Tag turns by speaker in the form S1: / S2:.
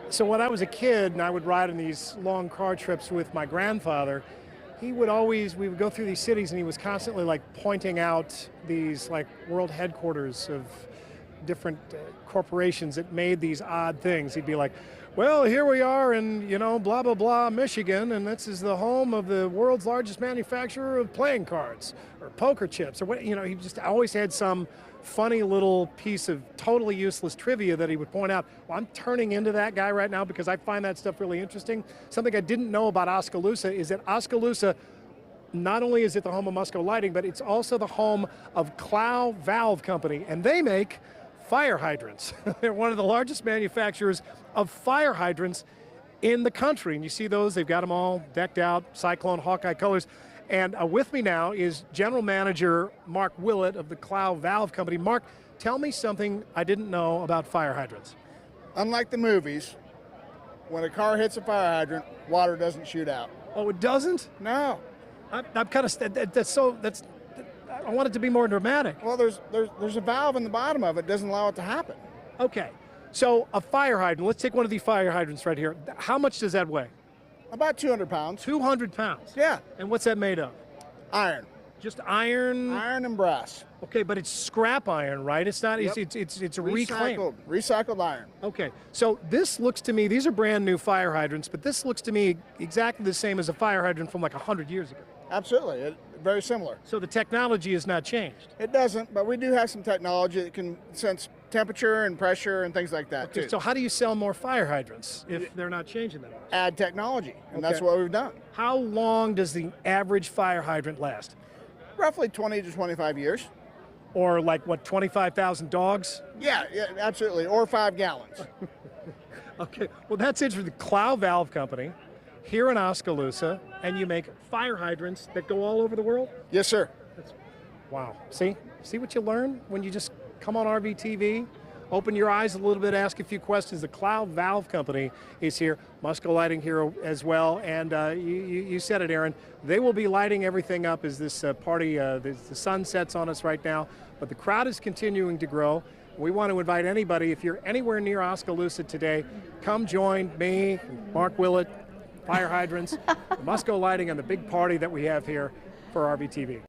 S1: So when I was a kid and I would ride on these long car trips with my grandfather, we would go through these cities and he was constantly like pointing out these like world headquarters of different corporations that made these odd things. He'd be like, well, here we are in, blah, blah, blah, Michigan, and this is the home of the world's largest manufacturer of playing cards or poker chips or what, he just always had some funny little piece of totally useless trivia that he would point out. Well, I'm turning into that guy right now because I find that stuff really interesting. Something I didn't know about Oskaloosa is that Oskaloosa, not only is it the home of Musco Lighting, but it's also the home of Clough Valve Company, and they make fire hydrants. They're one of the largest manufacturers of fire hydrants in the country, and you see those, they've got them all decked out, Cyclone, Hawkeye colors. And with me now is General Manager Mark Willett of the Clough Valve Company. Mark, tell me something I didn't know about fire hydrants.
S2: Unlike the movies, when a car hits a fire hydrant, water doesn't shoot out.
S1: Oh, it doesn't?
S2: No.
S1: I'm kind of, I want it to be more dramatic.
S2: Well, there's a valve in the bottom of it, doesn't allow it to happen.
S1: Okay, so a fire hydrant, let's take one of these fire hydrants right here. How much does that weigh?
S2: About 200 pounds.
S1: 200 pounds?
S2: Yeah.
S1: And what's that made of?
S2: Iron.
S1: Just iron?
S2: Iron and brass.
S1: Okay, but it's scrap iron, right? It's not,
S2: Yep.
S1: it's a reclaimed.
S2: Recycled iron.
S1: Okay, so this looks to me, these are brand new fire hydrants, but this looks to me exactly the same as a fire hydrant from like 100 years ago.
S2: Absolutely, very similar.
S1: So the technology has not changed?
S2: It doesn't, but we do have some technology that can sense temperature and pressure and things like that,
S1: Okay,
S2: too.
S1: so how do you sell more fire hydrants if they're not changing that much?
S2: Add technology, and that's
S1: Okay.
S2: what we've done.
S1: How long does the average fire hydrant last?
S2: Roughly 20 to 25 years.
S1: Or like, what, 25,000 dogs?
S2: Yeah, absolutely, or 5 gallons.
S1: Okay, well that's it for the Clough Valve Company here in Oskaloosa, and you make fire hydrants that go all over the world?
S2: Yes, sir.
S1: Wow, see what you learn when you just come on RVTV, open your eyes a little bit, ask a few questions. The Clough Valve Company is here, Musco Lighting here as well, and you said it, Aaron, they will be lighting everything up as this party, the sun sets on us right now, but the crowd is continuing to grow. We want to invite anybody, if you're anywhere near Oskaloosa today, come join me, Mark Willett, fire hydrants, Musco Lighting, and the big party that we have here for RVTV.